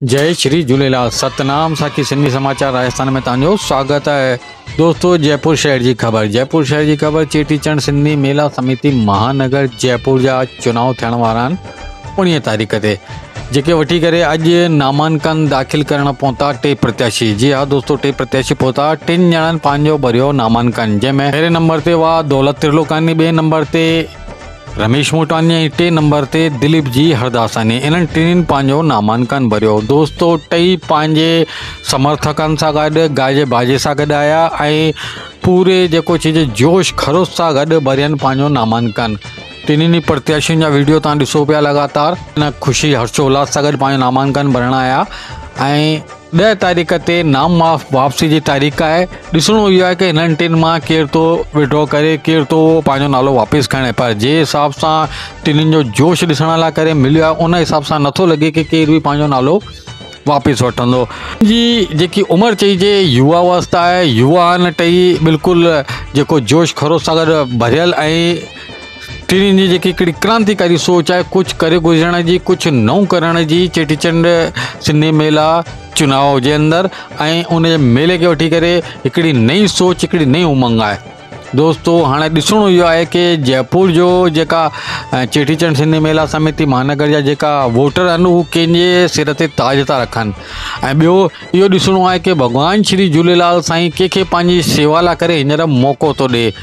जय श्री झूलेलाल। सतनाम साखी सिंधी समाचार राजस्थान में तव्हांजो स्वागत है। दोस्तों, जयपुर शहर की खबर चेटीचंड सिंधी मेला समिति महानगर जयपुर जा चुनाव थियण वारा आहिनि 19 तारीख़ ते, जेके वठी करे अॼु नामांकन दाख़िल करण पहुता 3 प्रत्याशी। जी हाँ दोस्तों, 3 प्रत्याशी पहुता। 3 ॼणनि पंहिंजो भरियो नामांकन, जंहिंमें पहिरें नंबर ते हुआ दौलत त्रिलोकानी, ॿिए नंबर ते रमेश मोटवानी ऐं 3 नंबर ते दिलीप जी हरदासानी। इन्हनि टिनिनि पंहिंजो नामांकन भरियो। दोस्तों, टई पंहिंजे समर्थकनि सां गॾु गाजे बाजे सां गॾु आया ऐं पूरे जेको चइजे जोश खरोश सां गॾु भरियनि पंहिंजो नामांकन। टिनिनि प्रत्याशियुनि जा वीडियो तव्हां ॾिसो पिया लगातार। इन ख़ुशी हर्षोल्लास सां गॾु पंहिंजो नामांकन भरण आया ऐं 10 तारीख़ ते नाम वापसी जी तारीख़ आहे। ॾिसणो इहो आहे कि हिननि टिनि मां केरु थो विड्रॉ करे, केरु थो पंहिंजो नालो वापसि खणे। पर जे हिसाब सां टिनिनि जो जोश ॾिसण लाइ करे मिलियो आहे, उन हिसाब सां नथो लॻे कि केरु बि पंहिंजो नालो वापसि वठंदो। जी जेकी उमिरि चइजे युवा अवस्था आहे, युवा आहिनि टई, बिल्कुलु जेको जोश खरोश सां गॾु भरियल ऐं टिनिनि जी जेकी हिकिड़ी क्रांतिकारी सोच आहे, कुझु करे गुज़रण जी, कुझु नओं करण जी। चेटीचंड सिंधी मेला चुनाव जे अंदरि ऐं उन जे मेले खे वठी करे हिकिड़ी नई सोच, हिकिड़ी नई उमंग आहे। दोस्तों, हाणे ॾिसणो इहो आहे कि जयपुर जो जेका चेटीचंड सिंधी मेला समिति महानगर जा जेका वोटर आहिनि, उहे कंहिंजे सिर ते ताज था रखनि। ऐं ॿियो इहो ॾिसणो आहे कि भॻवानु श्री झूलेलाल साईं कंहिंखे पंहिंजी शेवा लाइ करे हींअर मौक़ो थो ॾिए।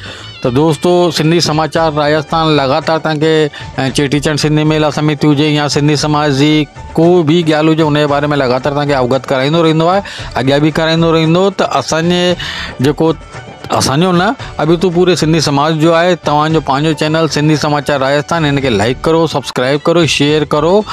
तो दोस्तों, सिंधी समाचार राजस्थान लगातार तव्हांखे चेटीचंड सिंधी मेला समिति हुजे या सिंधी समाज जी को भी ॻाल्हि हुजे, उन जे बारे में लगातार तव्हांखे अवगत कराईंदो रहंदो आहे, अॻियां बि कराईंदो रहंदो। त असांजो न अभी तो पूरे सिंधी समाज जो आहे। तव्हांजो पंहिंजो चैनल सिंधी समाचार राजस्थान, हिन खे लाइक करो, सब्सक्राइब करो, शेयर करो।